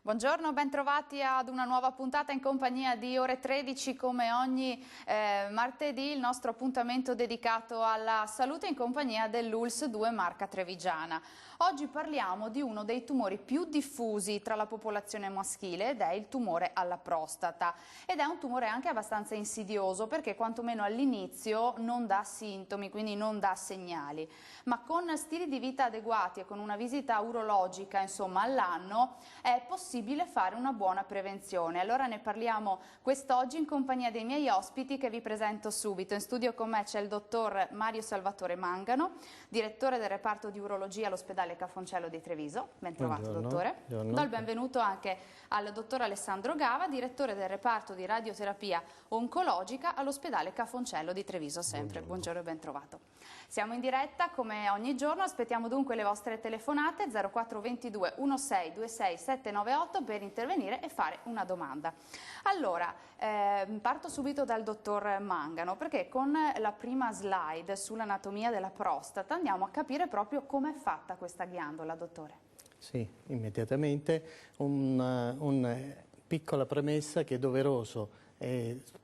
Buongiorno, ben trovati ad una nuova puntata in compagnia di Ore 13, come ogni martedì il nostro appuntamento dedicato alla salute in compagnia dell'ULSS 2 Marca Trevigiana. Oggi parliamo di uno dei tumori più diffusi tra la popolazione maschile ed è il tumore alla prostata, ed è un tumore anche abbastanza insidioso perché quantomeno all'inizio non dà sintomi, quindi non dà segnali, ma con stili di vita adeguati e con una visita urologica insomma all'anno è possibile fare una buona prevenzione. Allora ne parliamo quest'oggi in compagnia dei miei ospiti che vi presento subito. In studio con me c'è il dottor Mario Salvatore Mangano, direttore del reparto di urologia all'ospedale Ca' Foncello di Treviso. Ben trovato. Buongiorno. Dottore. Buongiorno. Do il benvenuto anche al dottor Alessandro Gava, direttore del reparto di radioterapia oncologica all'ospedale Ca' Foncello di Treviso sempre. Buongiorno e ben trovato. Siamo in diretta come ogni giorno, aspettiamo dunque le vostre telefonate 0422 16 26 798 per intervenire e fare una domanda. Allora, parto subito dal dottor Mangano perché con la prima slide sull'anatomia della prostata andiamo a capire proprio come è fatta questa ghiandola, dottore. Sì, immediatamente una piccola premessa che è doveroso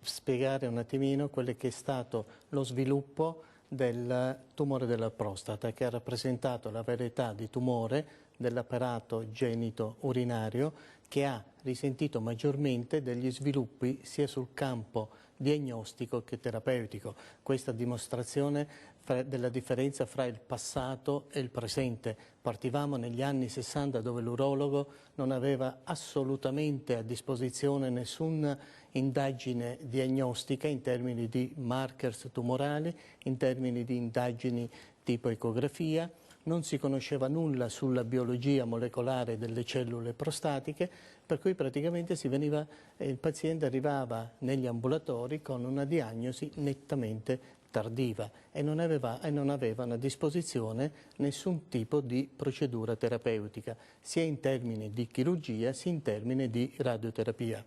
spiegare un attimino quello che è stato lo sviluppo del tumore della prostata, che ha rappresentato la varietà di tumore dell'apparato genito-urinario che ha risentito maggiormente degli sviluppi sia sul campo diagnostico che terapeutico. Questa dimostrazione della differenza fra il passato e il presente. Partivamo negli anni 60 dove l'urologo non aveva assolutamente a disposizione nessuna indagine diagnostica in termini di markers tumorali, in termini di indagini tipo ecografia, non si conosceva nulla sulla biologia molecolare delle cellule prostatiche, per cui praticamente il paziente arrivava negli ambulatori con una diagnosi nettamente tardiva e non avevano a disposizione nessun tipo di procedura terapeutica, sia in termini di chirurgia sia in termini di radioterapia.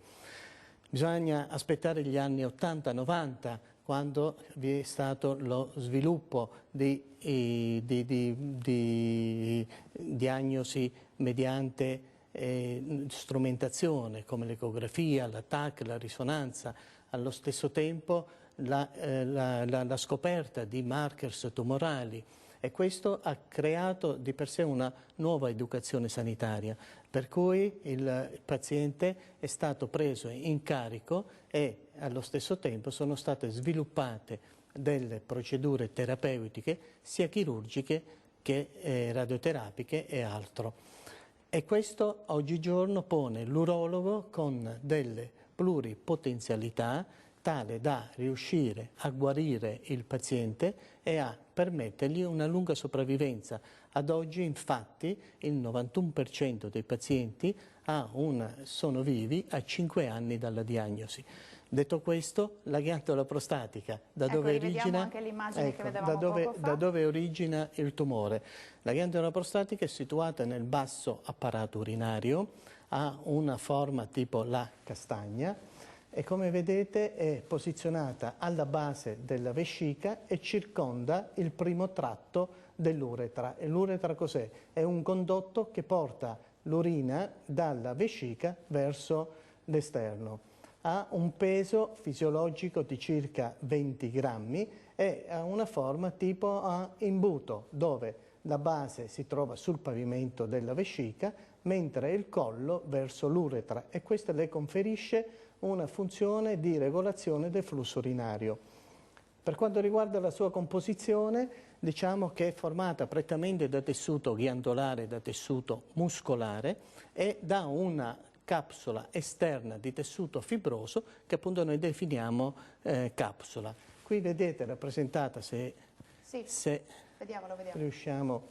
Bisogna aspettare gli anni 80-90 quando vi è stato lo sviluppo di diagnosi mediante strumentazione come l'ecografia, la TAC, la risonanza, allo stesso tempo la scoperta di markers tumorali, e questo ha creato di per sé una nuova educazione sanitaria, per cui il paziente è stato preso in carico e allo stesso tempo sono state sviluppate delle procedure terapeutiche sia chirurgiche che radioterapiche e altro. E questo oggigiorno pone l'urologo con delle pluripotenzialità tale da riuscire a guarire il paziente e a permettergli una lunga sopravvivenza. Ad oggi infatti il 91% dei pazienti sono vivi a 5 anni dalla diagnosi. Detto questo, la ghiandola prostatica, da dove origina il tumore? La ghiandola prostatica è situata nel basso apparato urinario, ha una forma tipo la castagna, e come vedete è posizionata alla base della vescica e circonda il primo tratto dell'uretra. E l'uretra cos'è? È un condotto che porta l'urina dalla vescica verso l'esterno. Ha un peso fisiologico di circa 20 grammi e ha una forma tipo a imbuto, dove la base si trova sul pavimento della vescica, mentre il collo verso l'uretra, e questo le conferisce una funzione di regolazione del flusso urinario. Per quanto riguarda la sua composizione, diciamo che è formata prettamente da tessuto ghiandolare, da tessuto muscolare e da una capsula esterna di tessuto fibroso che appunto noi definiamo capsula. Qui vedete rappresentata, se vediamolo. Riusciamo,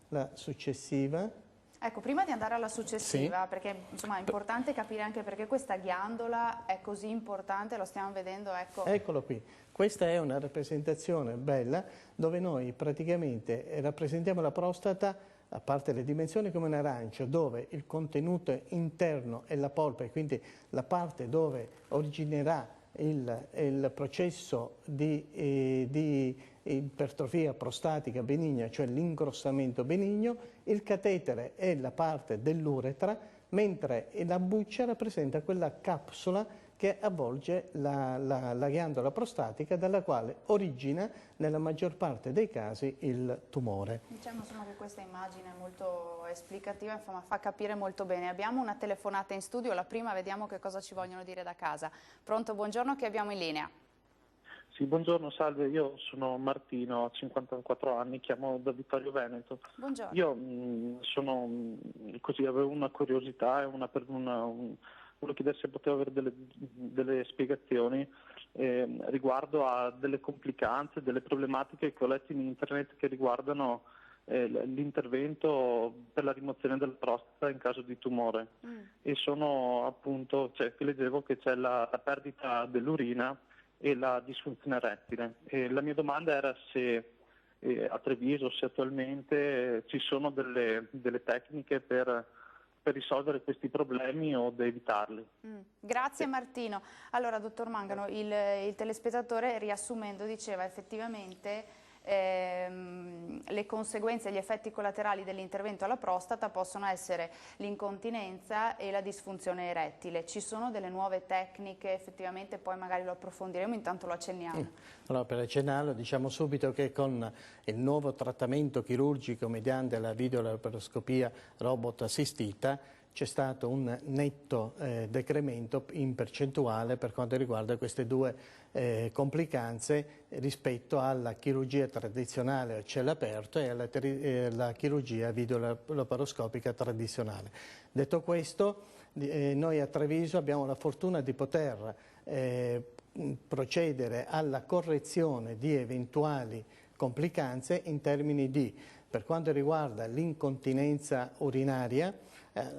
la successiva. Ecco, prima di andare alla successiva, perché insomma è importante capire anche perché questa ghiandola è così importante, lo stiamo vedendo, ecco. Eccolo qui, questa è una rappresentazione bella dove noi praticamente rappresentiamo la prostata a parte le dimensioni, come un arancio, dove il contenuto interno è la polpa e quindi la parte dove originerà il processo di ipertrofia prostatica benigna, cioè l'ingrossamento benigno, il catetere è la parte dell'uretra, mentre la buccia rappresenta quella capsula che avvolge la ghiandola prostatica, dalla quale origina nella maggior parte dei casi il tumore. Diciamo insomma che questa immagine è molto esplicativa, insomma, fa capire molto bene. Abbiamo una telefonata in studio, la prima vediamo che cosa ci vogliono dire da casa. Pronto, buongiorno, chi abbiamo in linea? Sì, buongiorno, salve, io sono Martino, ho 54 anni, chiamo da Vittorio Veneto. Buongiorno. Io avevo una curiosità e volevo chiedere se potevo avere delle spiegazioni riguardo a delle complicanze, delle problematiche che ho letto in internet che riguardano l'intervento per la rimozione della prostata in caso di tumore. E sono appunto, che leggevo che c'è la perdita dell'urina e la disfunzione erettile. E la mia domanda era se a Treviso, se attualmente ci sono delle tecniche per risolvere questi problemi o da evitarli. Grazie Martino. Allora, dottor Mangano, il telespettatore, riassumendo, diceva effettivamente le conseguenze, gli effetti collaterali dell'intervento alla prostata possono essere l'incontinenza e la disfunzione erettile. Ci sono delle nuove tecniche, effettivamente poi magari lo approfondiremo, intanto lo accenniamo. Allora, per accennarlo diciamo subito che con il nuovo trattamento chirurgico mediante la videolaparoscopia robot assistita c'è stato un netto decremento in percentuale per quanto riguarda queste due complicanze rispetto alla chirurgia tradizionale a cielo aperto e alla chirurgia videolaparoscopica tradizionale. Detto questo, noi a Treviso abbiamo la fortuna di poter procedere alla correzione di eventuali complicanze in termini di, per quanto riguarda l'incontinenza urinaria,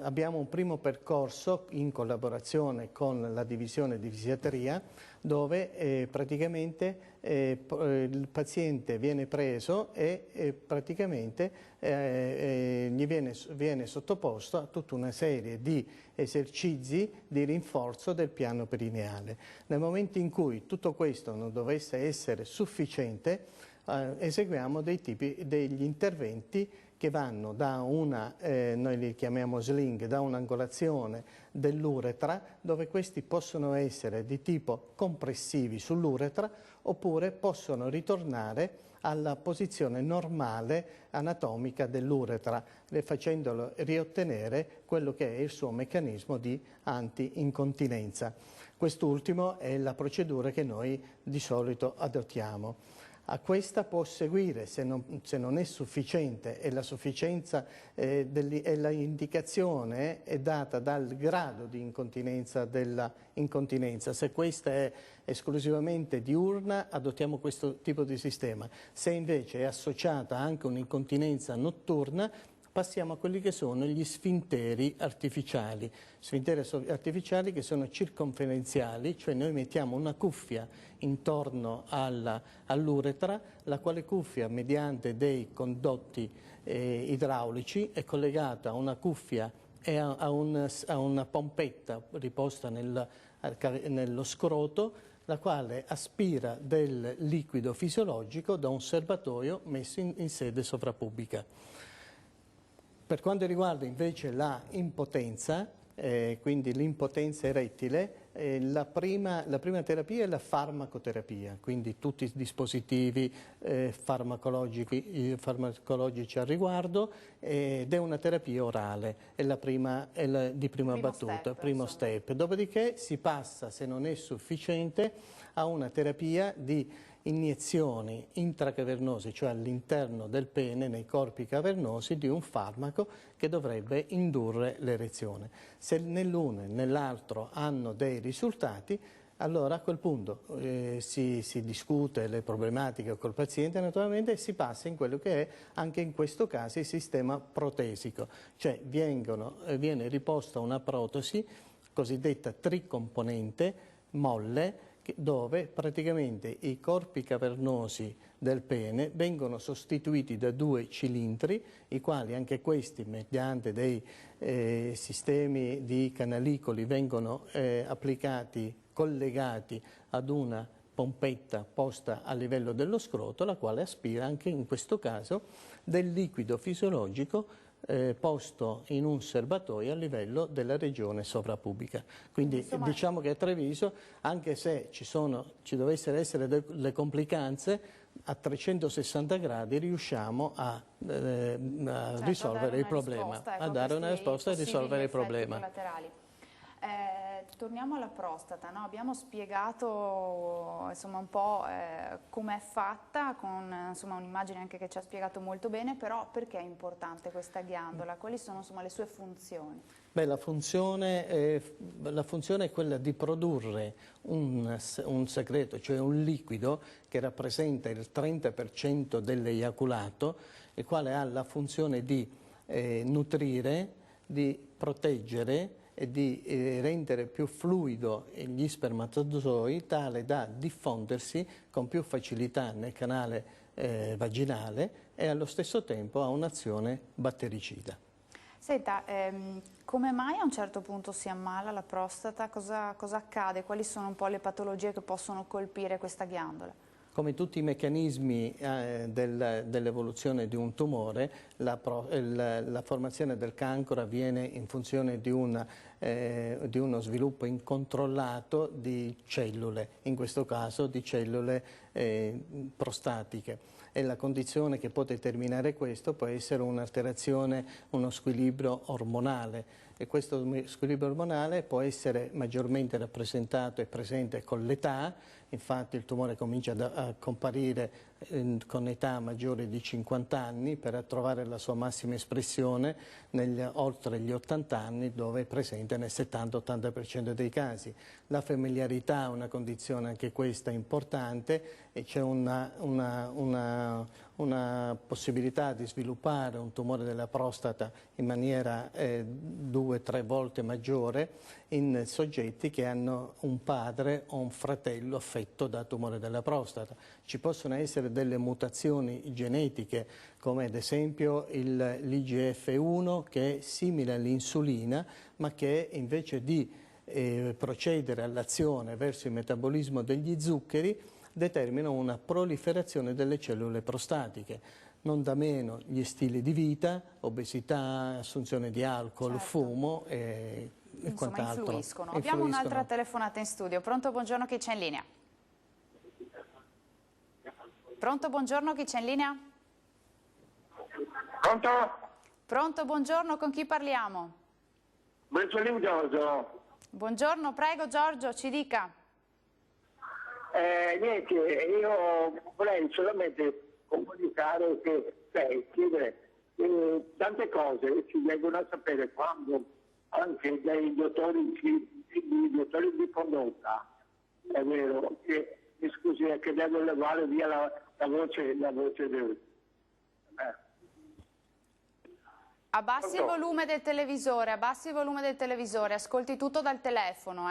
abbiamo un primo percorso in collaborazione con la divisione di fisiatria dove praticamente il paziente viene preso e praticamente gli viene sottoposto a tutta una serie di esercizi di rinforzo del piano perineale. Nel momento in cui tutto questo non dovesse essere sufficiente, eseguiamo degli interventi che vanno da noi li chiamiamo sling, da un'angolazione dell'uretra, dove questi possono essere di tipo compressivi sull'uretra oppure possono ritornare alla posizione normale anatomica dell'uretra, facendolo riottenere quello che è il suo meccanismo di anti-incontinenza. Quest'ultimo è la procedura che noi di solito adottiamo. A questa può seguire, se non è sufficiente, e la sufficienza e l'indicazione è data dal grado di incontinenza della incontinenza. Se questa è esclusivamente diurna, adottiamo questo tipo di sistema. Se invece è associata anche un'incontinenza notturna, passiamo a quelli che sono gli sfinteri artificiali che sono circonferenziali, cioè noi mettiamo una cuffia intorno all'uretra, la quale cuffia mediante dei condotti idraulici è collegata a una cuffia e a una pompetta riposta nello scroto, la quale aspira del liquido fisiologico da un serbatoio messo in sede sovrapubblica. Per quanto riguarda invece la impotenza, quindi l'impotenza erettile, la prima terapia è la farmacoterapia, quindi tutti i dispositivi farmacologici al riguardo, ed è una terapia orale, è di prima battuta, primo step. Dopodiché si passa, se non è sufficiente, a una terapia di iniezioni intracavernose, cioè all'interno del pene, nei corpi cavernosi, di un farmaco che dovrebbe indurre l'erezione. Se nell'uno e nell'altro hanno dei risultati, allora a quel punto si discute le problematiche col paziente naturalmente e si passa in quello che è anche in questo caso il sistema protesico, cioè viene riposta una protesi cosiddetta tricomponente molle dove praticamente i corpi cavernosi del pene vengono sostituiti da 2 cilindri, i quali anche questi mediante dei sistemi di canalicoli vengono applicati, collegati ad una pompetta posta a livello dello scroto, la quale aspira anche in questo caso del liquido fisiologico posto in un serbatoio a livello della regione sovrapubica. Quindi insomma, diciamo che a Treviso, anche se ci dovessero essere delle complicanze, a 360 gradi riusciamo a risolvere il problema, a dare una risposta e risolvere il problema. Torniamo alla prostata, no? Abbiamo spiegato insomma, un po' com'è fatta, con un'immagine anche che ci ha spiegato molto bene, però perché è importante questa ghiandola? Quali sono insomma, le sue funzioni? Beh, la funzione è quella di produrre un secreto, cioè un liquido che rappresenta il 30% dell'eiaculato, il quale ha la funzione di nutrire, di proteggere e di rendere più fluido gli spermatozoi, tale da diffondersi con più facilità nel canale vaginale e allo stesso tempo ha un'azione battericida. Senta, come mai a un certo punto si ammala la prostata? Cosa accade? Quali sono un po' le patologie che possono colpire questa ghiandola? Come tutti i meccanismi dell'evoluzione di un tumore, la formazione del cancro avviene in funzione di uno sviluppo incontrollato di cellule, in questo caso di cellule prostatiche. E la condizione che può determinare questo può essere un'alterazione, uno squilibrio ormonale. E questo squilibrio ormonale può essere maggiormente rappresentato e presente con l'età, infatti il tumore comincia a comparire con età maggiore di 50 anni per trovare la sua massima espressione oltre gli 80 anni, dove è presente nel 70-80% dei casi. La familiarità è una condizione anche questa importante e c'è una possibilità di sviluppare un tumore della prostata in maniera 2-3 volte maggiore in soggetti che hanno un padre o un fratello affetto da tumore della prostata. Ci possono essere delle mutazioni genetiche, come ad esempio l'IGF-1, che è simile all'insulina, ma che invece di procedere all'azione verso il metabolismo degli zuccheri, determinano una proliferazione delle cellule prostatiche. Non da meno gli stili di vita, obesità, assunzione di alcol, certo, fumo e quant'altro. Influiscono. Abbiamo un'altra telefonata in studio. Pronto, buongiorno, chi c'è in linea? Pronto, buongiorno, chi c'è in linea? Pronto? Pronto, buongiorno, con chi parliamo? Buongiorno Giorgio. Buongiorno, prego Giorgio, ci dica. Niente, io vorrei solamente comunicare chiedere tante cose ci vengono a sapere quando anche dai dottori di condotta, è vero, che mi scusi, che devo levare via la voce del... Abbassi il volume del televisore, ascolti tutto dal telefono,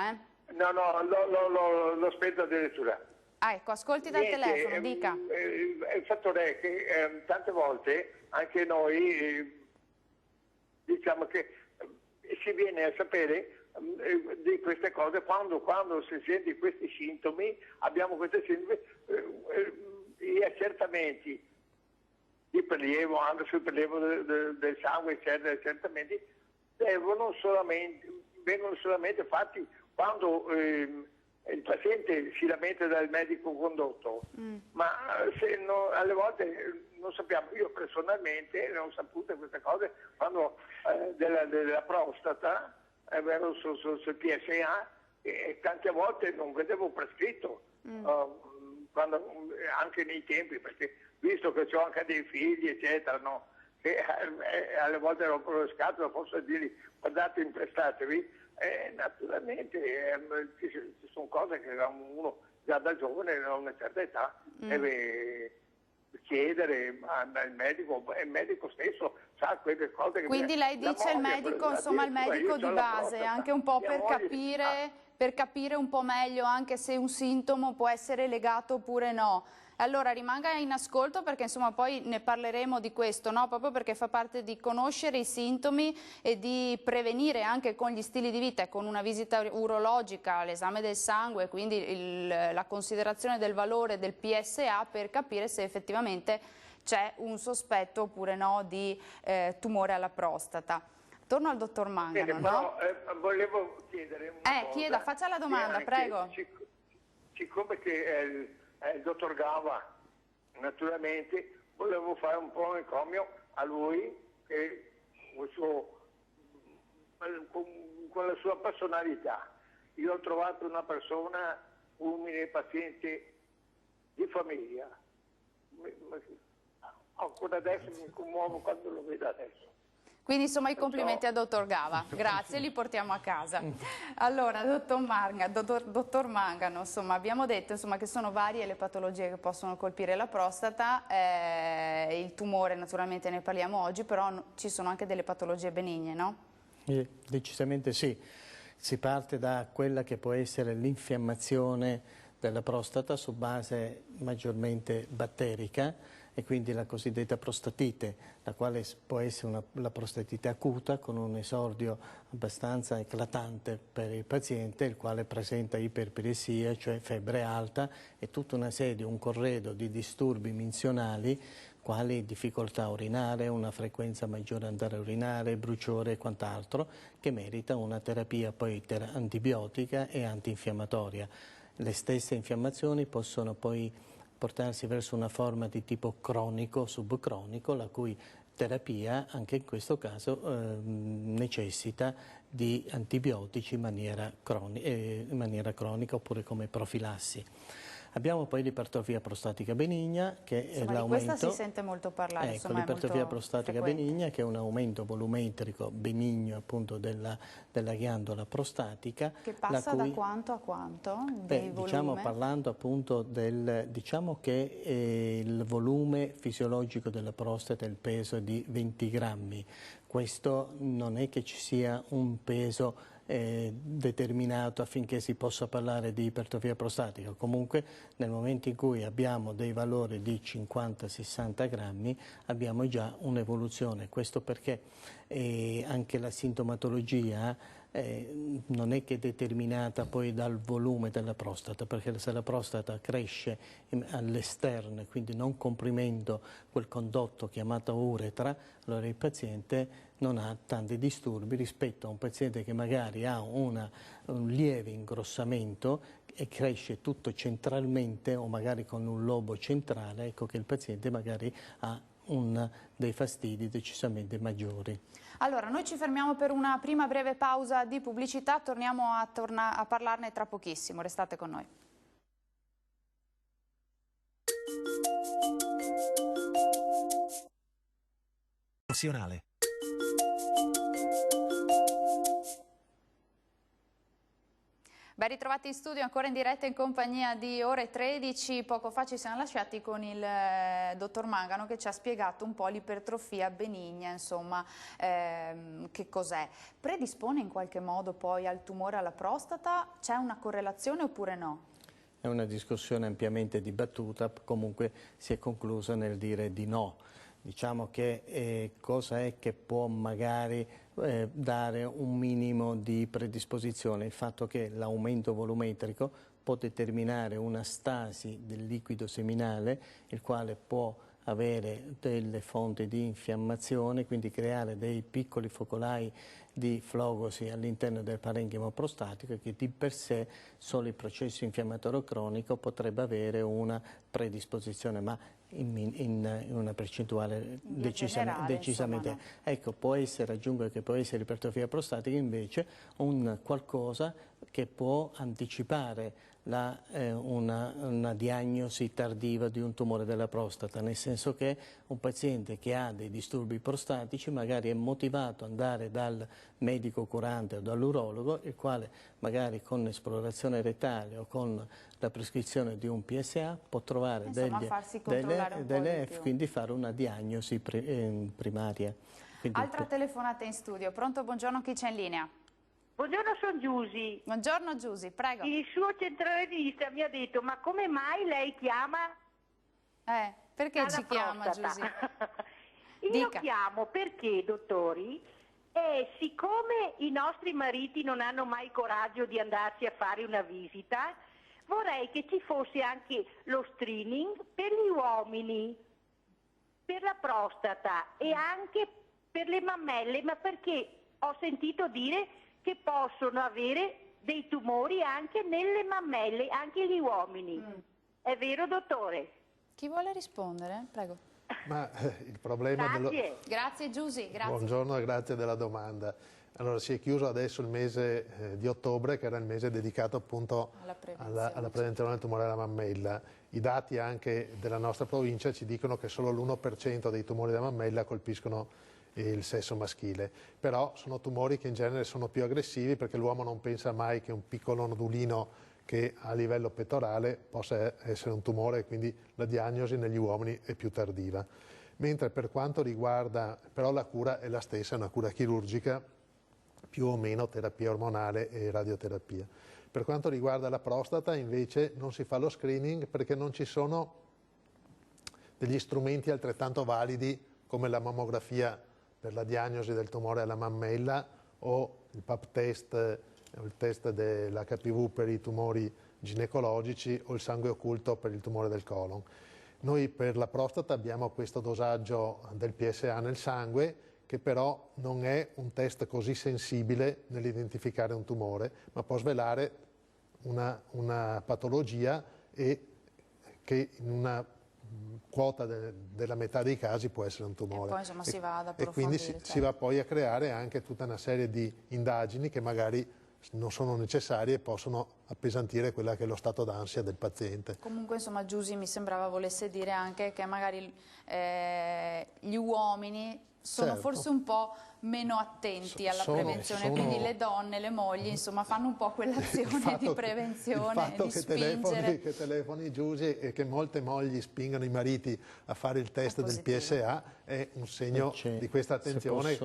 No, l'ho spento addirittura. Ah, ecco, ascolti dal telefono, dica. Il fattore è che tante volte anche noi diciamo che si viene a sapere di queste cose quando si sente questi sintomi, abbiamo questi sintomi, gli accertamenti di prelievo, anche sul prelievo del sangue, eccetera, accertamenti vengono solamente fatti quando il paziente si lamenta dal medico condotto, ma alle volte non sappiamo. Io personalmente non ho saputo queste cose quando della prostata, è vero, sul PSA, e tante volte non vedevo prescritto, anche nei tempi, perché visto che ho anche dei figli, eccetera, no? Che alle volte ero con lo scatolo, posso dirgli guardate, imprestatevi. Naturalmente ci sono cose che uno già da giovane, a una certa età, deve chiedere al medico, e il medico stesso sa quelle cose che... Quindi lei dice il medico, insomma il medico di base, anche un po' per capire un po' meglio anche se un sintomo può essere legato oppure no. Allora rimanga in ascolto perché insomma poi ne parleremo di questo, no? Proprio perché fa parte di conoscere i sintomi e di prevenire anche con gli stili di vita e con una visita urologica, l'esame del sangue, quindi la considerazione del valore del PSA per capire se effettivamente c'è un sospetto oppure no di tumore alla prostata. Torno al dottor Mangano. Però, volevo chiedere una cosa. Chieda, faccia la domanda, prego. Siccome che il dottor Gava, naturalmente, volevo fare un po' un encomio a lui, che con la sua personalità. Io ho trovato una persona umile, paziente, di famiglia. Ancora adesso mi commuovo quando lo vedo adesso. Quindi insomma i complimenti al dottor Gava, grazie, li portiamo a casa. Allora, dottor Mangano, insomma, abbiamo detto insomma, che sono varie le patologie che possono colpire la prostata, il tumore naturalmente ne parliamo oggi, però ci sono anche delle patologie benigne, no? Decisamente sì, si parte da quella che può essere l'infiammazione della prostata su base maggiormente batterica, e quindi la cosiddetta prostatite, la quale può essere la prostatite acuta con un esordio abbastanza eclatante per il paziente, il quale presenta iperpiressia, cioè febbre alta, e tutta una serie, un corredo di disturbi minzionali, quali difficoltà urinare, una frequenza maggiore andare a urinare, bruciore e quant'altro, che merita una terapia poi antibiotica e antinfiammatoria. Le stesse infiammazioni possono poi portarsi verso una forma di tipo cronico, subcronico, la cui terapia anche in questo caso necessita di antibiotici in maniera cronica oppure come profilassi. Abbiamo poi l'ipertrofia prostatica benigna, che è l'aumento... Di questa si sente molto parlare, ecco, l'ipertrofia prostatica frequente. benigna, che è un aumento volumetrico benigno appunto della ghiandola prostatica. Che passa da quanto a quanto? Diciamo, parlando appunto diciamo che il volume fisiologico della prostata, il peso è di 20 grammi. Questo non è che ci sia un peso determinato affinché si possa parlare di ipertrofia prostatica. Comunque nel momento in cui abbiamo dei valori di 50-60 grammi abbiamo già un'evoluzione. Questo perché anche la sintomatologia non è che è determinata poi dal volume della prostata, perché se la prostata cresce all'esterno e quindi non comprimendo quel condotto chiamato uretra, allora il paziente non ha tanti disturbi rispetto a un paziente che magari ha un lieve ingrossamento e cresce tutto centralmente o magari con un lobo centrale, ecco che il paziente magari ha dei fastidi decisamente maggiori. Allora, noi ci fermiamo per una prima breve pausa di pubblicità, torniamo a parlarne tra pochissimo, restate con noi. Nazionale. Ben ritrovati in studio, ancora in diretta in compagnia di Ore 13. Poco fa ci siamo lasciati con il dottor Mangano che ci ha spiegato un po' l'ipertrofia benigna, insomma, che cos'è. Predispone in qualche modo poi al tumore alla prostata? C'è una correlazione oppure no? È una discussione ampiamente dibattuta, comunque si è conclusa nel dire di no. Diciamo che cosa è che può magari dare un minimo di predisposizione? Il fatto che l'aumento volumetrico può determinare una stasi del liquido seminale, il quale può avere delle fonti di infiammazione, quindi creare dei piccoli focolai di flogosi all'interno del parenchimo prostatico, che di per sé solo il processo infiammatorio cronico potrebbe avere una predisposizione, ma in una percentuale decisamente. Ecco, può essere, aggiungo che può essere l'ipertrofia prostatica invece un qualcosa che può anticipare una diagnosi tardiva di un tumore della prostata, nel senso che un paziente che ha dei disturbi prostatici magari è motivato ad andare dal medico curante o dall'urologo, il quale magari con esplorazione rettale o con la prescrizione di un PSA può trovare quindi fare una diagnosi primaria. Quindi, altra telefonata in studio. Pronto, buongiorno, chi c'è in linea? Buongiorno, sono Giusy. Buongiorno Giusy, prego. Il suo centralinista mi ha detto, ma come mai lei chiama? Perché ci chiama Giusy? Io chiamo perché, dottori, siccome i nostri mariti non hanno mai coraggio di andarsi a fare una visita, vorrei che ci fosse anche lo screening per gli uomini, per la prostata e anche per le mammelle, ma perché ho sentito dire che possono avere dei tumori anche nelle mammelle, anche gli uomini. È vero, dottore? Chi vuole rispondere? Prego. Ma il problema Grazie Giusy, grazie. Buongiorno e grazie della domanda. Allora, si è chiuso adesso il mese di ottobre, che era il mese dedicato appunto alla prevenzione del tumore alla mammella. I dati anche della nostra provincia ci dicono che solo l'1% dei tumori della mammella colpiscono il sesso maschile, però sono tumori che in genere sono più aggressivi perché l'uomo non pensa mai che un piccolo nodulino che a livello pettorale possa essere un tumore e quindi la diagnosi negli uomini è più tardiva. Mentre per quanto riguarda, però la cura è la stessa, è una cura chirurgica, più o meno terapia ormonale e radioterapia. Per quanto riguarda la prostata invece non si fa lo screening perché non ci sono degli strumenti altrettanto validi come la mammografia per la diagnosi del tumore alla mammella o il pap test, il test dell'HPV per i tumori ginecologici o il sangue occulto per il tumore del colon. Noi per la prostata abbiamo questo dosaggio del PSA nel sangue che però non è un test così sensibile nell'identificare un tumore, ma può svelare una patologia e che in una quota della metà dei casi può essere un tumore. E poi insomma si va ad approfondire. E quindi si va poi a creare anche tutta una serie di indagini che magari non sono necessarie e possono appesantire quella che è lo stato d'ansia del paziente. Comunque insomma Giusy mi sembrava volesse dire anche che magari gli uomini sono forse un po' meno attenti alla prevenzione, quindi le donne, le mogli, insomma, fanno un po' quell'azione di prevenzione, di spingere. Che telefoni Giusy e che molte mogli spingano i mariti a fare il test del PSA è un segno di questa attenzione,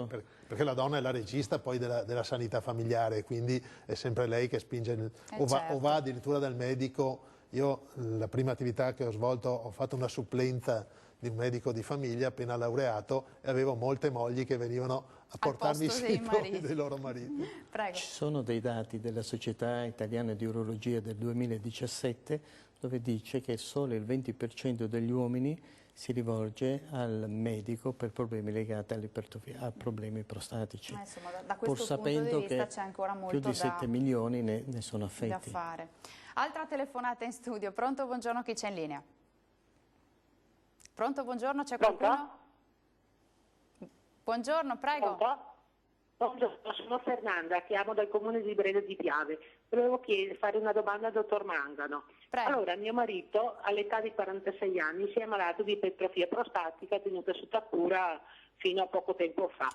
perché la donna è la regista poi della sanità familiare, quindi è sempre lei che spinge, o va addirittura dal medico. Io la prima attività che ho svolto ho fatto una supplenza di un medico di famiglia appena laureato e avevo molte mogli che venivano a portarmi i sintomi dei loro mariti. Prego. Ci sono dei dati della Società Italiana di Urologia del 2017 dove dice che solo il 20% degli uomini si rivolge al medico per problemi legati all'ipertrofia, a problemi prostatici. Insomma, da questo punto di vista c'è ancora molto più di 7 milioni ne sono affetti. Da fare. Altra telefonata in studio. Pronto, buongiorno, chi c'è in linea? Pronto, buongiorno, c'è qualcuno? Buongiorno, prego. Buongiorno, sono Fernanda, chiamo dal comune di Breda di Piave. Volevo fare una domanda al dottor Mangano. Prego. Allora, mio marito all'età di 46 anni si è ammalato di ipertrofia prostatica tenuta sotto cura fino a poco tempo fa.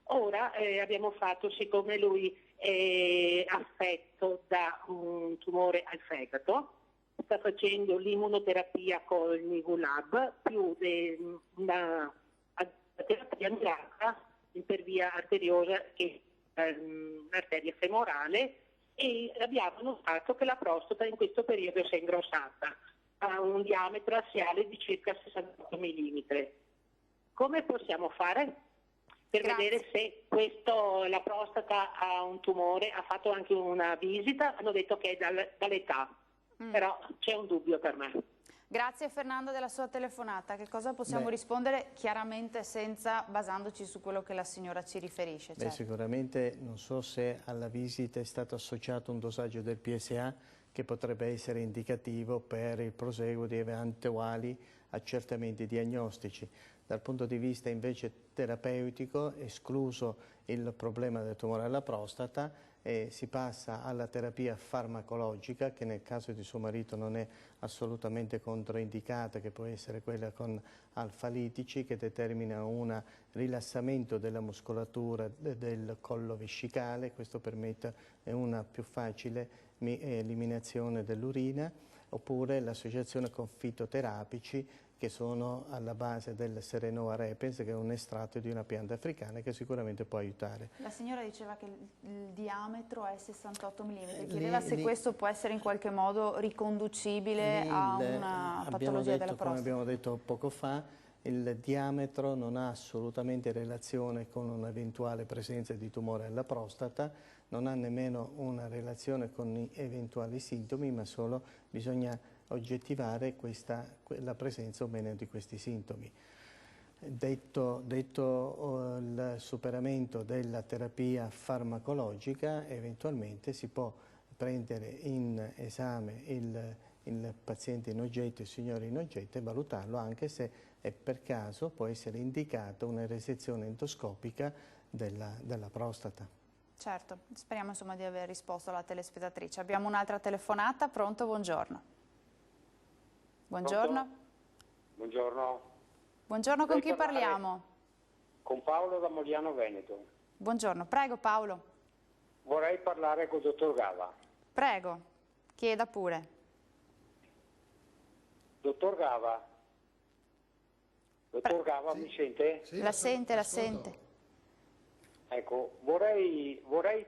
Ora abbiamo fatto, siccome lui è affetto da un tumore al fegato, sta facendo l'immunoterapia con il Nigulab più una terapia mirata per via arteriosa e l'arteria femorale, e abbiamo notato che la prostata in questo periodo si è ingrossata, ha un diametro assiale di circa 68 mm. Come possiamo fare per vedere se la prostata ha un tumore? Ha fatto anche una visita, hanno detto che è dall'età. Però c'è un dubbio per me. Grazie Fernando della sua telefonata. Che cosa possiamo rispondere chiaramente basandoci su quello che la signora ci riferisce? Sicuramente non so se alla visita è stato associato un dosaggio del PSA che potrebbe essere indicativo per il proseguo di eventuali accertamenti diagnostici. Dal punto di vista invece terapeutico, escluso il problema del tumore alla prostata, si passa alla terapia farmacologica, che nel caso di suo marito non è assolutamente controindicata, che può essere quella con alfa-litici, che determina un rilassamento della muscolatura del collo vescicale. Questo permette una più facile eliminazione dell'urina, oppure l'associazione con fitoterapici, che sono alla base del Serenoa repens, che è un estratto di una pianta africana che sicuramente può aiutare. La signora diceva che il diametro è 68 mm, chiedeva se questo può essere in qualche modo riconducibile a una patologia della prostata. Come abbiamo detto poco fa, il diametro non ha assolutamente relazione con un'eventuale presenza di tumore alla prostata, non ha nemmeno una relazione con eventuali sintomi, ma solo bisogna oggettivare la presenza o meno di questi sintomi. Detto il superamento della terapia farmacologica, eventualmente si può prendere in esame il paziente in oggetto, il signore in oggetto, e valutarlo, anche se per caso può essere indicata una resezione endoscopica della prostata. Certo, speriamo insomma di aver risposto alla telespettatrice. Abbiamo un'altra telefonata, pronto? Buongiorno. Buongiorno. Buongiorno. Buongiorno, con chi parliamo? Con Paolo da Mogliano Veneto. Buongiorno, prego Paolo. Vorrei parlare col dottor Gava. Prego, chieda pure. Dottor Gava? Dottor Gava, sì. Mi sente? Sì, la sente. Ecco, vorrei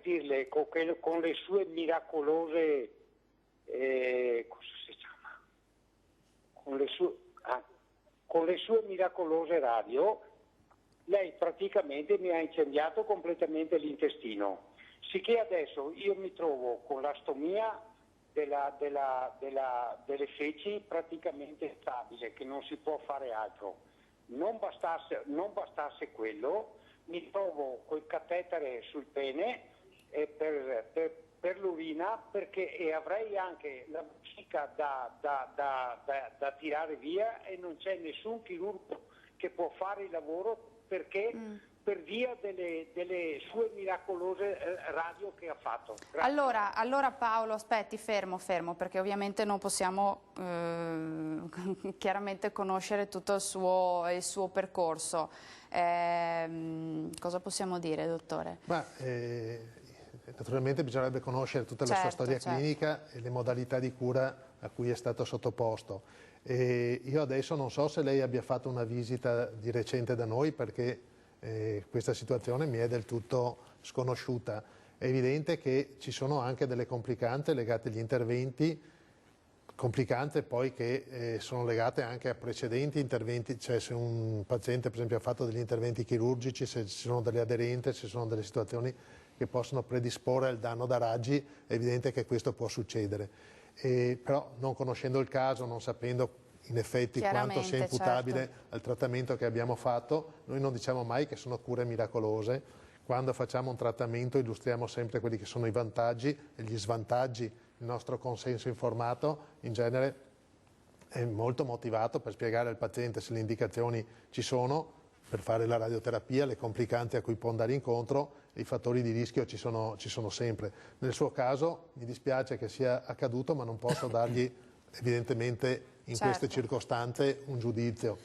dirle con le sue miracolose... cosa si chiama? Con le sue miracolose radio, lei praticamente mi ha incendiato completamente l'intestino, sicché adesso io mi trovo con la stomia delle feci praticamente stabile, che non si può fare altro. Non bastasse quello, mi trovo col catetere sul pene per l'urina, e avrei anche la vescica da tirare via, e non c'è nessun chirurgo che può fare il lavoro, perché per via delle sue miracolose radio che ha fatto. Allora Paolo, aspetti, fermo, perché ovviamente non possiamo chiaramente conoscere tutto il suo percorso. Cosa possiamo dire, dottore? Naturalmente bisognerebbe conoscere tutta la sua storia clinica e le modalità di cura a cui è stato sottoposto. Io adesso non so se lei abbia fatto una visita di recente da noi, perché questa situazione mi è del tutto sconosciuta. È evidente che ci sono anche delle complicanze legate agli interventi, complicanze poi che sono legate anche a precedenti interventi, cioè se un paziente per esempio ha fatto degli interventi chirurgici, se ci sono delle aderenze, se ci sono delle situazioni che possono predisporre al danno da raggi, è evidente che questo può succedere. Però non conoscendo il caso, non sapendo in effetti quanto sia imputabile al trattamento che abbiamo fatto, noi non diciamo mai che sono cure miracolose. Quando facciamo un trattamento illustriamo sempre quelli che sono i vantaggi e gli svantaggi. Il nostro consenso informato in genere è molto motivato per spiegare al paziente se le indicazioni ci sono per fare la radioterapia, le complicanze a cui può andare incontro, e i fattori di rischio ci sono sempre. Nel suo caso mi dispiace che sia accaduto, ma non posso dargli evidentemente in queste circostanze un giudizio,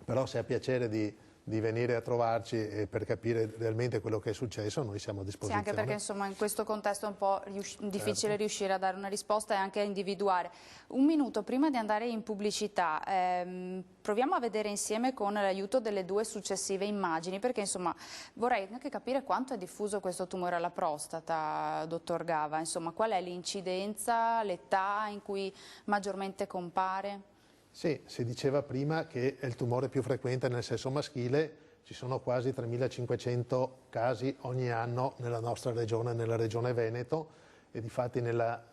però se ha piacere di venire a trovarci per capire realmente quello che è successo, noi siamo a disposizione. Sì, anche perché insomma in questo contesto è un po' difficile riuscire a dare una risposta e anche a individuare. Un minuto prima di andare in pubblicità, proviamo a vedere insieme con l'aiuto delle due successive immagini, perché insomma vorrei anche capire quanto è diffuso questo tumore alla prostata, dottor Gava, insomma qual è l'incidenza, l'età in cui maggiormente compare? Sì, si diceva prima che è il tumore più frequente nel sesso maschile, ci sono quasi 3.500 casi ogni anno nella nostra regione, nella regione Veneto, e difatti nel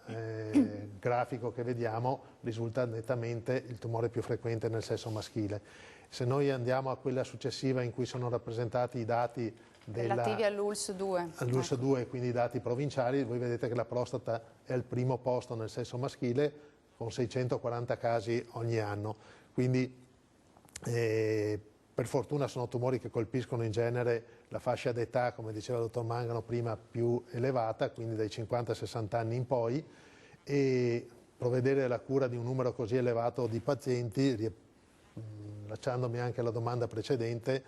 grafico che vediamo risulta nettamente il tumore più frequente nel sesso maschile. Se noi andiamo a quella successiva in cui sono rappresentati i dati relativi all'ULSS 2. All'ULSS 2, quindi i dati provinciali, voi vedete che la prostata è al primo posto nel sesso maschile, con 640 casi ogni anno. Quindi Per fortuna sono tumori che colpiscono in genere la fascia d'età, come diceva il dottor Mangano prima, più elevata, quindi dai 50-60 anni in poi, e provvedere alla cura di un numero così elevato di pazienti, lasciandomi anche alla domanda precedente,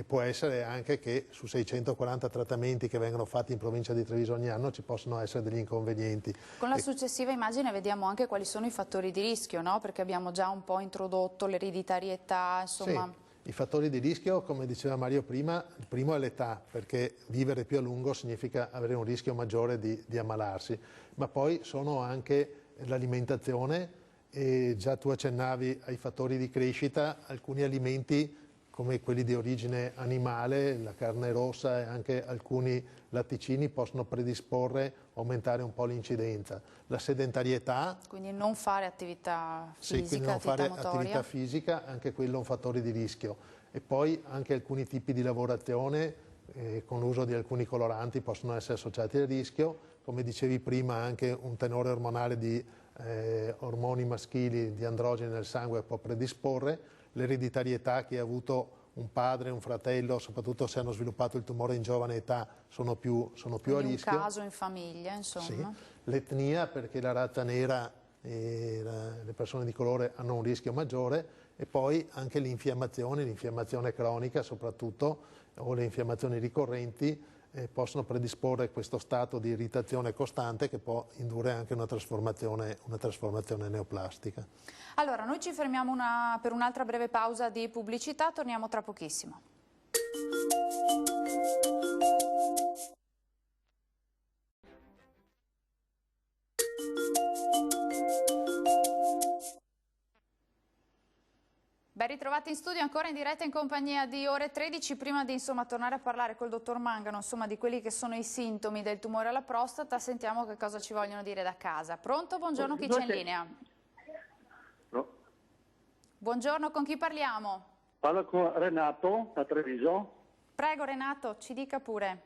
può essere anche che su 640 trattamenti che vengono fatti in provincia di Treviso ogni anno ci possono essere degli inconvenienti. Con la successiva immagine vediamo anche quali sono i fattori di rischio, no? Perché abbiamo già un po' introdotto l'ereditarietà, insomma. Sì. I fattori di rischio, come diceva Mario prima, il primo è l'età, perché vivere più a lungo significa avere un rischio maggiore di ammalarsi, ma poi sono anche l'alimentazione, e già tu accennavi ai fattori di crescita. Alcuni alimenti come quelli di origine animale, la carne rossa e anche alcuni latticini possono predisporre, aumentare un po' l'incidenza. La sedentarietà. Quindi non fare attività fisica, sì, quindi non fare attività fisica, anche quello è un fattore di rischio. E poi anche alcuni tipi di lavorazione con l'uso di alcuni coloranti possono essere associati al rischio. Come dicevi prima, anche un tenore ormonale di ormoni maschili, di androgeni nel sangue può predisporre. L'ereditarietà, chi ha avuto un padre, un fratello, soprattutto se hanno sviluppato il tumore in giovane età, sono più a rischio. Un caso in famiglia, insomma. Sì. L'etnia, perché la razza nera e le persone di colore hanno un rischio maggiore, e poi anche l'infiammazione cronica soprattutto, o le infiammazioni ricorrenti, possono predisporre questo stato di irritazione costante che può indurre anche una trasformazione neoplastica. Allora, noi ci fermiamo per un'altra breve pausa di pubblicità, torniamo tra pochissimo. Ben ritrovati in studio, ancora in diretta in compagnia di Ore 13. Prima di tornare a parlare col dottor Mangano di quelli che sono i sintomi del tumore alla prostata, sentiamo che cosa ci vogliono dire da casa. Pronto? Buongiorno, chi c'è in linea? Buongiorno, con chi parliamo? Parlo con Renato da Treviso. Prego Renato, ci dica pure.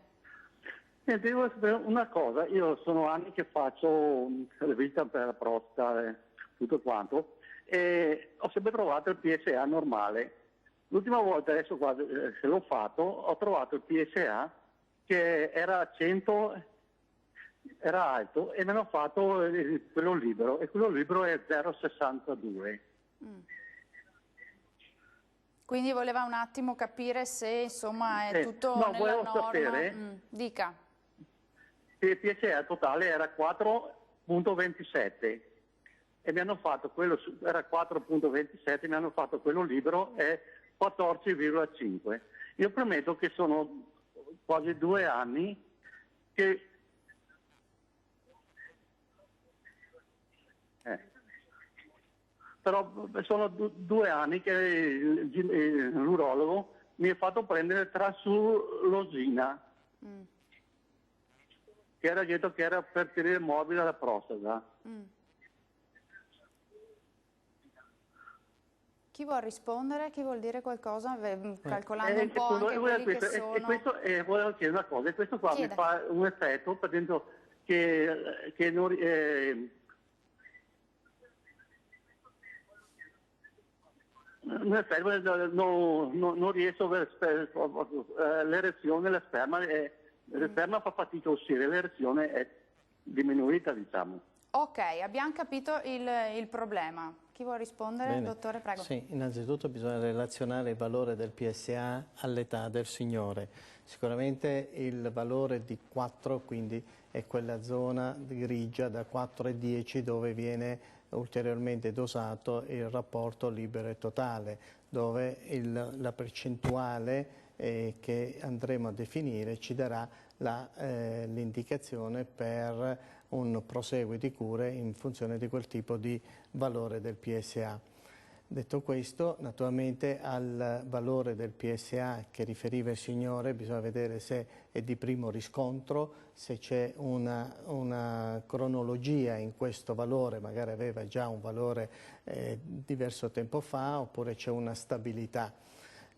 Devo sapere una cosa, io sono anni che faccio revista per la prostata e tutto quanto, e ho sempre trovato il PSA normale. L'ultima volta, adesso qua, se l'ho fatto, ho trovato il PSA che era 100, era alto, e mi hanno fatto quello libero, e quello libero è 0,62. Quindi voleva un attimo capire se è tutto no, nella volevo norma. Sapere, dica. Il PSA totale era 4,27 e mi hanno fatto quello, era 4,27, mi hanno fatto quello libero è 14,5. Io premetto che sono quasi 2 anni che però sono 2 anni che l'urologo mi ha fatto prendere trasulosina, che era detto che era per tenere morbida la prostata. Chi vuol rispondere? Chi vuol dire qualcosa? Calcolando un po' anche quelli che sono... E volevo chiedere una cosa, e questo qua mi fa un effetto, per esempio, che non... non riesco a avere l'erezione, la sperma fa fatica a uscire, l'erezione è diminuita, diciamo. Ok, abbiamo capito il problema. Chi vuole rispondere? Bene. Dottore, prego. Sì, innanzitutto bisogna relazionare il valore del PSA all'età del signore. Sicuramente il valore di 4, quindi è quella zona grigia da 4 a 10 dove viene ulteriormente dosato il rapporto libero e totale, dove la percentuale che andremo a definire ci darà l'indicazione per un proseguo di cure in funzione di quel tipo di valore del PSA. Detto questo, naturalmente al valore del PSA che riferiva il signore bisogna vedere se è di primo riscontro, se c'è una cronologia in questo valore, magari aveva già un valore diverso tempo fa, oppure c'è una stabilità.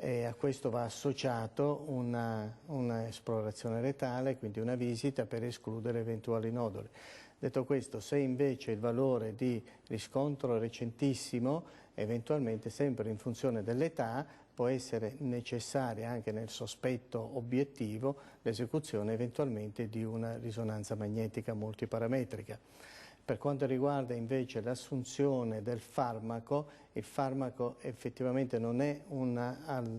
E a questo va associato una esplorazione retale, quindi una visita per escludere eventuali noduli. Detto questo, se invece il valore di riscontro recentissimo, eventualmente sempre in funzione dell'età può essere necessaria anche nel sospetto obiettivo l'esecuzione eventualmente di una risonanza magnetica multiparametrica. Per quanto riguarda invece l'assunzione del farmaco, il farmaco effettivamente non è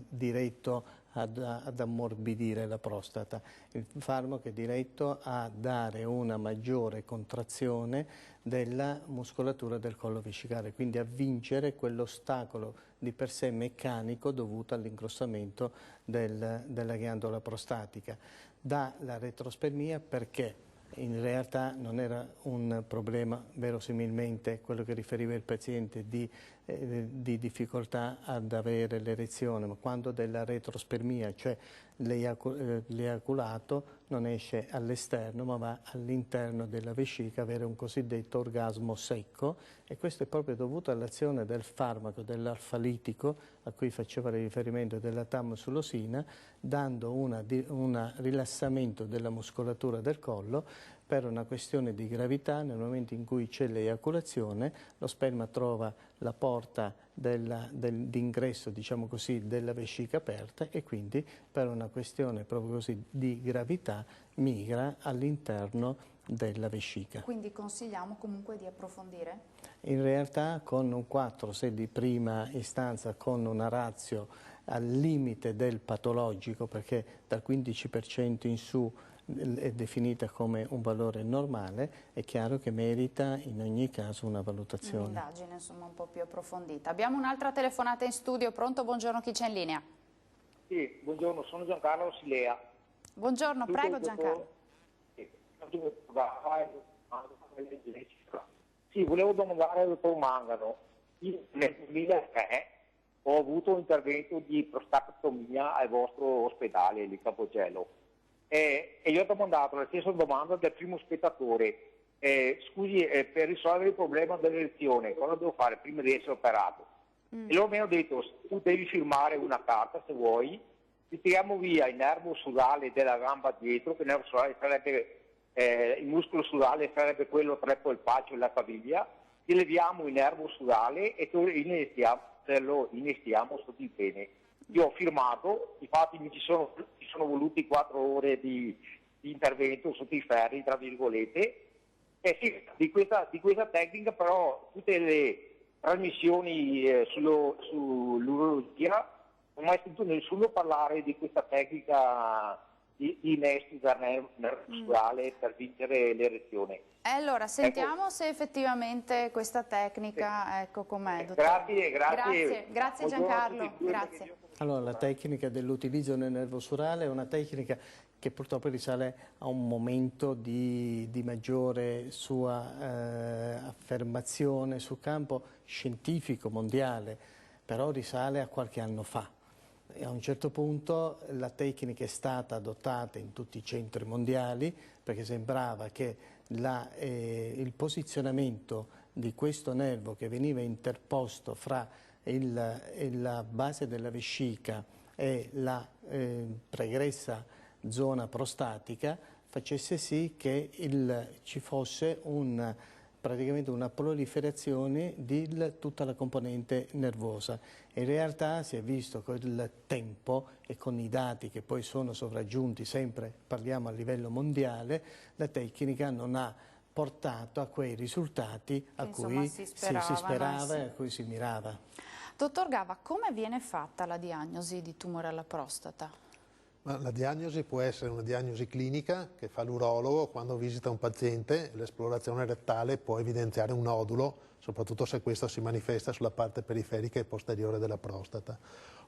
diretto ad ammorbidire la prostata. Il farmaco è diretto a dare una maggiore contrazione della muscolatura del collo vescicale, quindi a vincere quell'ostacolo di per sé meccanico dovuto all'ingrossamento della ghiandola prostatica. Dà la retrospermia perché in realtà non era un problema verosimilmente quello che riferiva il paziente di difficoltà ad avere l'erezione, ma quando della retrospermia, cioè l'eiaculato non esce all'esterno ma va all'interno della vescica, avere un cosiddetto orgasmo secco, e questo è proprio dovuto all'azione del farmaco, dell'alfalitico a cui faceva riferimento della tamsulosin, dando un rilassamento della muscolatura del collo. Per una questione di gravità, nel momento in cui c'è l'eiaculazione, lo sperma trova la porta d'ingresso, diciamo così, della vescica aperta, e quindi per una questione proprio così di gravità migra all'interno della vescica. Quindi consigliamo comunque di approfondire? In realtà con un 4, se di prima istanza con una ratio al limite del patologico, perché dal 15% in su è definita come un valore normale, è chiaro che merita in ogni caso una valutazione. Un'indagine insomma un po' più approfondita. Abbiamo un'altra telefonata in studio, pronto? Buongiorno, chi c'è in linea? Sì, buongiorno, sono Giancarlo Silea. Buongiorno, prego Giancarlo. Sì, volevo domandare al dottor Mangano. Io nel 2003 ho avuto un intervento di prostatectomia al vostro ospedale di Capogello. E io ho domandato la stessa domanda del primo spettatore. Scusi, per risolvere il problema dell'erezione, cosa devo fare prima di essere operato? E loro mi hanno detto, tu devi firmare una carta se vuoi, ti tiriamo via il nervo sudale della gamba dietro, che il nervo sudale sarebbe, il muscolo sudale sarebbe quello tra il polpaccio e la caviglia, ti leviamo il nervo sudale e lo inestiamo sotto il pene. Io ho firmato, infatti ci sono voluti 4 ore di intervento sotto i ferri, tra virgolette, e sì, di questa tecnica però tutte le trasmissioni sull'urologia non ho mai sentito nessuno parlare di questa tecnica di innesto del nervo sudale per vincere l'erezione. Allora, sentiamo se effettivamente questa tecnica, ecco com'è, dottore. Grazie Giancarlo, grazie. Allora, la tecnica dell'utilizzo del nervo sudale è una tecnica che purtroppo risale a un momento di maggiore sua affermazione sul campo scientifico mondiale, però risale a qualche anno fa. E a un certo punto la tecnica è stata adottata in tutti i centri mondiali perché sembrava che il posizionamento di questo nervo che veniva interposto fra la base della vescica e la pregressa zona prostatica facesse sì che ci fosse praticamente una proliferazione di tutta la componente nervosa. In realtà si è visto con il tempo e con i dati che poi sono sovraggiunti, sempre parliamo a livello mondiale, la tecnica non ha portato a quei risultati a cui si sperava e a cui si mirava. Dottor Gava, come viene fatta la diagnosi di tumore alla prostata? Ma la diagnosi può essere una diagnosi clinica che fa l'urologo quando visita un paziente. L'esplorazione rettale può evidenziare un nodulo, soprattutto se questo si manifesta sulla parte periferica e posteriore della prostata.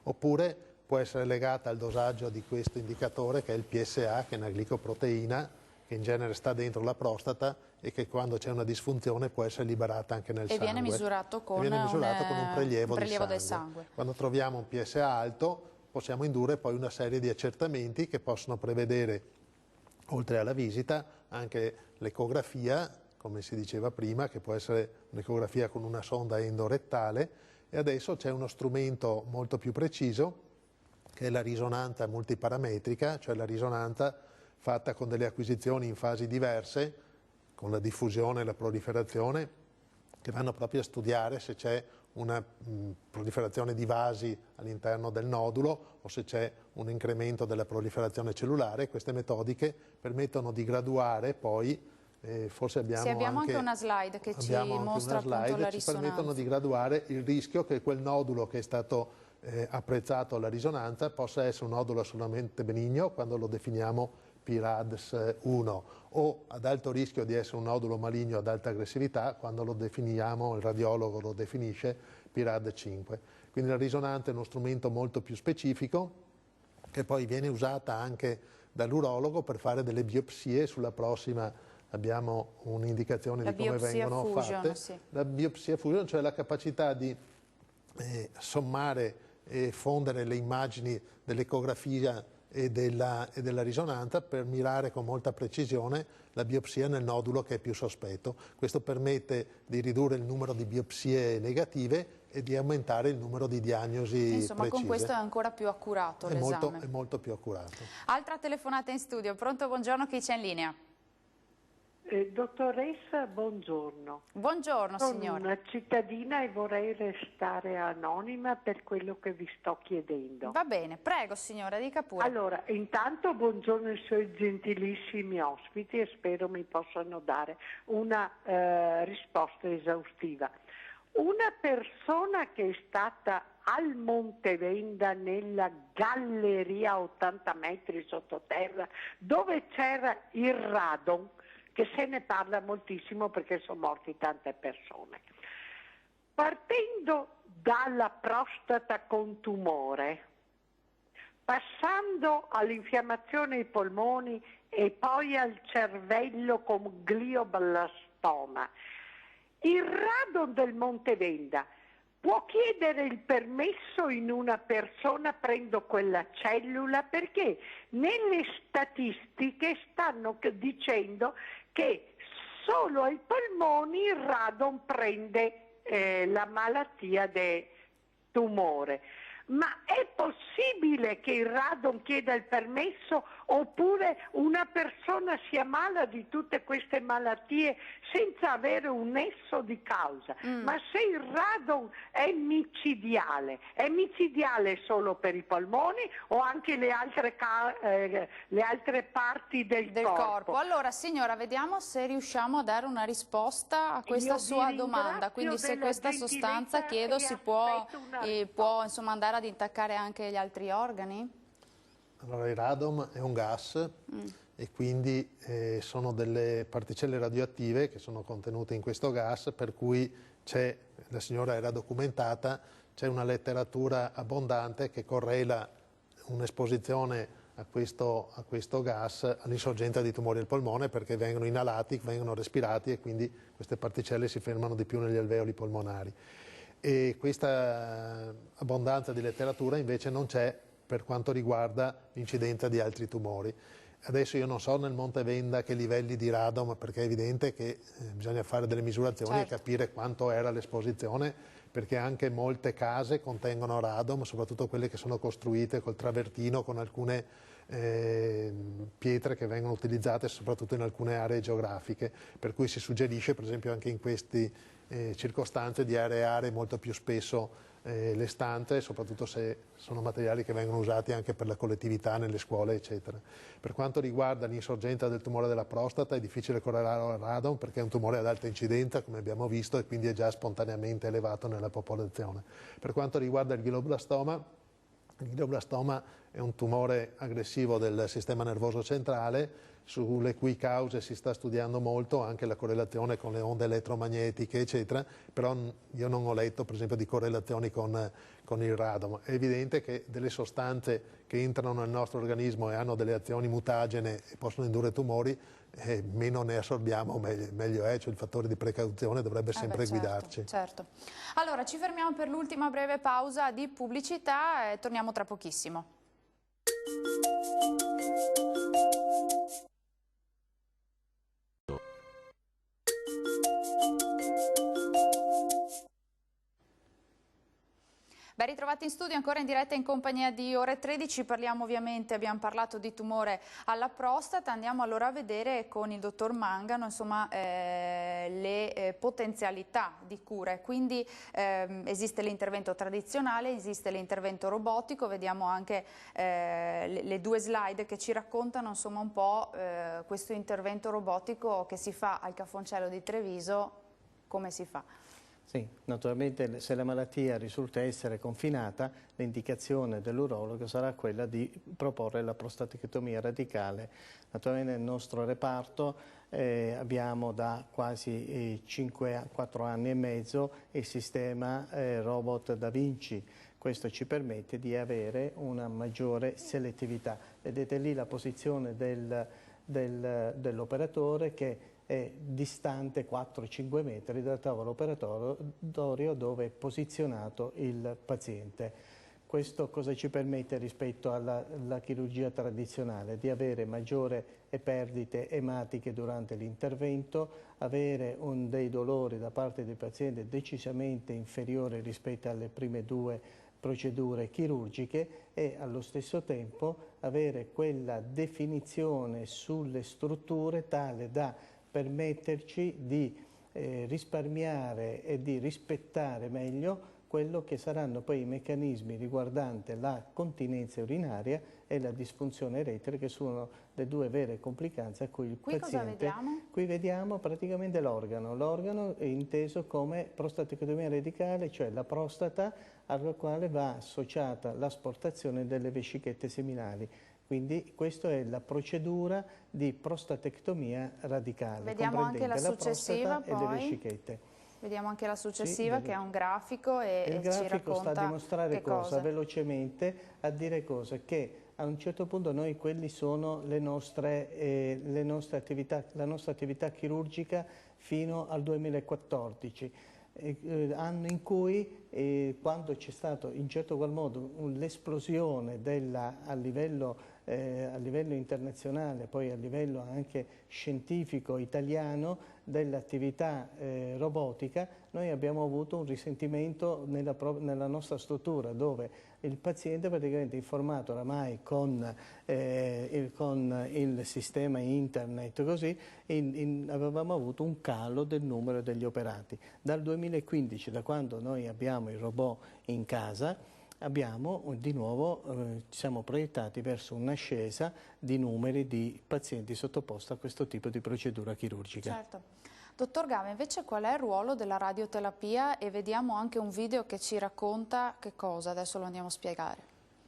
Oppure può essere legata al dosaggio di questo indicatore che è il PSA, che è una glicoproteina che in genere sta dentro la prostata e che quando c'è una disfunzione può essere liberata anche nel sangue. E viene misurato con un prelievo del sangue. Quando troviamo un PSA alto possiamo indurre poi una serie di accertamenti che possono prevedere, oltre alla visita, anche l'ecografia, come si diceva prima, che può essere un'ecografia con una sonda endorettale, e adesso c'è uno strumento molto più preciso che è la risonanza multiparametrica, cioè la risonanza fatta con delle acquisizioni in fasi diverse, con la diffusione e la proliferazione, che vanno proprio a studiare se c'è una proliferazione di vasi all'interno del nodulo o se c'è un incremento della proliferazione cellulare. Queste metodiche permettono di graduare poi, forse abbiamo anche una slide che ci mostra appunto la risonanza. Ci permettono di graduare il rischio che quel nodulo che è stato apprezzato alla risonanza possa essere un nodulo assolutamente benigno quando lo definiamo PIRADS 1 o ad alto rischio di essere un nodulo maligno ad alta aggressività quando lo definiamo, il radiologo lo definisce PIRAD 5. Quindi la risonanza è uno strumento molto più specifico che poi viene usata anche dall'urologo per fare delle biopsie. Sulla prossima abbiamo un'indicazione di come vengono fatte. Sì. La biopsia fusion, cioè la capacità di sommare e fondere le immagini dell'ecografia e della risonanza per mirare con molta precisione la biopsia nel nodulo che è più sospetto. Questo permette di ridurre il numero di biopsie negative e di aumentare il numero di diagnosi Insomma, precise. con questo è ancora più accurato l'esame. È molto più accurato. Altra telefonata in studio. Pronto, buongiorno, chi c'è in linea? Dottoressa, buongiorno. Buongiorno signora. Sono una cittadina e vorrei restare anonima per quello che vi sto chiedendo. Va bene, prego signora, dica pure. Allora, intanto buongiorno ai suoi gentilissimi ospiti e spero mi possano dare una risposta esaustiva. Una persona che è stata al Montevenda nella galleria 80 metri sottoterra dove c'era il radon, che se ne parla moltissimo perché sono morti tante persone. Partendo dalla prostata con tumore, passando all'infiammazione ai polmoni e poi al cervello con glioblastoma, il radon del Montevenda può chiedere il permesso in una persona, prendo quella cellula, perché nelle statistiche stanno dicendo che solo ai polmoni il radon prende la malattia del tumore. Ma è possibile che il radon chieda il permesso oppure una persona si ammala di tutte queste malattie senza avere un nesso di causa? Ma se il radon è micidiale solo per i polmoni o anche le altre parti del corpo? Allora signora, vediamo se riusciamo a dare una risposta a questa sua domanda. Quindi se questa sostanza, chiedo, si può insomma andare ad intaccare anche gli altri organi? Allora, il radon è un gas e quindi sono delle particelle radioattive che sono contenute in questo gas, per cui la signora era documentata, c'è una letteratura abbondante che correla un'esposizione a questo gas all'insorgenza di tumori al polmone, perché vengono inalati, vengono respirati e quindi queste particelle si fermano di più negli alveoli polmonari. E questa abbondanza di letteratura invece non c'è per quanto riguarda l'incidenza di altri tumori. Adesso io non so nel Montevenda che livelli di radon, perché è evidente che bisogna fare delle misurazioni e capire quanto era l'esposizione, perché anche molte case contengono radon, soprattutto quelle che sono costruite col travertino, con alcune pietre che vengono utilizzate soprattutto in alcune aree geografiche, per cui si suggerisce per esempio anche in queste circostanze di areare molto più spesso le stanze, soprattutto se sono materiali che vengono usati anche per la collettività nelle scuole eccetera. Per quanto riguarda l'insorgenza del tumore della prostata è difficile correlare al radon perché è un tumore ad alta incidenza, come abbiamo visto, e quindi è già spontaneamente elevato nella popolazione. Per quanto riguarda il glioblastoma è un tumore aggressivo del sistema nervoso centrale, sulle cui cause si sta studiando molto, anche la correlazione con le onde elettromagnetiche eccetera, però io non ho letto per esempio di correlazioni con il radon. È evidente che delle sostanze che entrano nel nostro organismo e hanno delle azioni mutagene e possono indurre tumori, meno ne assorbiamo meglio è, cioè il fattore di precauzione dovrebbe sempre guidarci. Certo. Allora ci fermiamo per l'ultima breve pausa di pubblicità e torniamo tra pochissimo. Ben ritrovati in studio, ancora in diretta in compagnia di Ore 13, abbiamo parlato di tumore alla prostata, andiamo allora a vedere con il dottor Mangano insomma, le potenzialità di cura, quindi esiste l'intervento tradizionale, esiste l'intervento robotico, vediamo anche le due slide che ci raccontano insomma un po' questo intervento robotico che si fa al Cafoncello di Treviso, come si fa? Sì, naturalmente se la malattia risulta essere confinata, l'indicazione dell'urologo sarà quella di proporre la prostatectomia radicale. Naturalmente nel nostro reparto abbiamo da quasi 4 anni e mezzo il sistema robot Da Vinci. Questo ci permette di avere una maggiore selettività. Vedete lì la posizione dell'operatore che è distante 4-5 metri dal tavolo operatorio dove è posizionato il paziente. Questo cosa ci permette rispetto alla chirurgia tradizionale? Di avere maggiori perdite ematiche durante l'intervento, avere dei dolori da parte del paziente decisamente inferiori rispetto alle prime 2 procedure chirurgiche e allo stesso tempo avere quella definizione sulle strutture tale da permetterci di risparmiare e di rispettare meglio quello che saranno poi i meccanismi riguardanti la continenza urinaria e la disfunzione erettile, che sono le 2 vere complicanze a cui il paziente... Cosa vediamo? Qui vediamo praticamente l'organo è inteso come prostatectomia radicale, cioè la prostata alla quale va associata l'asportazione delle vescichette seminali. Quindi questa è la procedura di prostatectomia radicale. Vediamo anche la successiva e le vescichette. Vediamo anche la successiva, che è un grafico e ci racconta sta a dimostrare cosa velocemente, a dire cosa, che a un certo punto noi quelli sono le nostre attività, la nostra attività chirurgica fino al 2014. Anno in cui quando c'è stato in certo qual modo l'esplosione a livello internazionale, poi a livello anche scientifico italiano dell'attività robotica, noi abbiamo avuto un risentimento nella nostra struttura, dove il paziente praticamente informato oramai con il sistema internet, così avevamo avuto un calo del numero degli operati. Dal 2015, da quando noi abbiamo il robot in casa, di nuovo ci siamo proiettati verso un'ascesa di numeri di pazienti sottoposti a questo tipo di procedura chirurgica. Certo. Dottor Gava, invece qual è il ruolo della radioterapia? E vediamo anche un video che ci racconta che cosa, adesso lo andiamo a spiegare.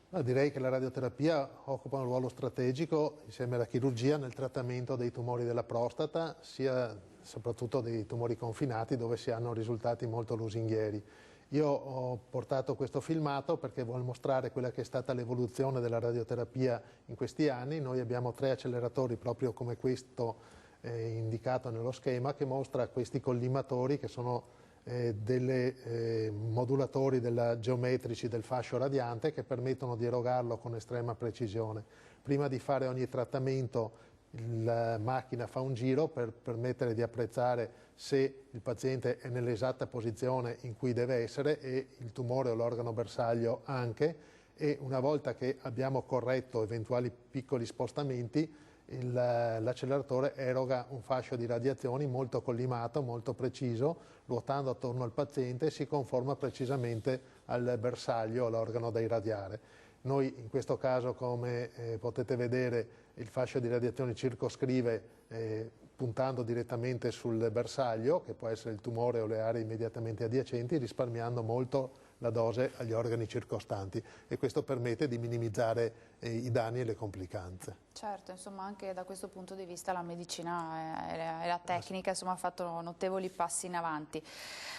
Direi che la radioterapia occupa un ruolo strategico insieme alla chirurgia nel trattamento dei tumori della prostata, sia soprattutto dei tumori confinati dove si hanno risultati molto lusinghieri. Io ho portato questo filmato perché vuol mostrare quella che è stata l'evoluzione della radioterapia in questi anni. Noi abbiamo 3 acceleratori proprio come questo indicato nello schema, che mostra questi collimatori che sono delle modulatori geometrici del fascio radiante che permettono di erogarlo con estrema precisione. Prima di fare ogni trattamento la macchina fa un giro per permettere di apprezzare se il paziente è nell'esatta posizione in cui deve essere e il tumore o l'organo bersaglio anche, e una volta che abbiamo corretto eventuali piccoli spostamenti l'acceleratore eroga un fascio di radiazioni molto collimato, molto preciso, ruotando attorno al paziente e si conforma precisamente al bersaglio, all'organo da irradiare. Noi in questo caso, come potete vedere, il fascio di radiazioni circoscrive puntando direttamente sul bersaglio, che può essere il tumore o le aree immediatamente adiacenti, risparmiando molto la dose agli organi circostanti, e questo permette di minimizzare i danni e le complicanze. Certo, insomma anche da questo punto di vista la medicina e la tecnica insomma, ha fatto notevoli passi in avanti.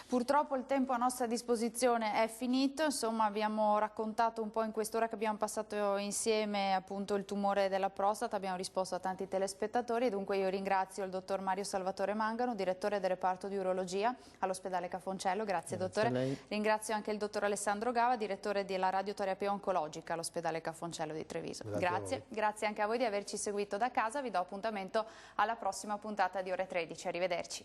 Purtroppo il tempo a nostra disposizione è finito, insomma abbiamo raccontato un po' in quest'ora che abbiamo passato insieme appunto il tumore della prostata, abbiamo risposto a tanti telespettatori e dunque io ringrazio il dottor Mario Salvatore Mangano, direttore del reparto di urologia all'ospedale Cafoncello, grazie dottore. Ringrazio anche il dottor Alessandro Gava, direttore della radioterapia oncologica all'ospedale Cafoncello di Treviso. Grazie anche a voi di averci seguito da casa, vi do appuntamento alla prossima puntata di Ore 13, arrivederci.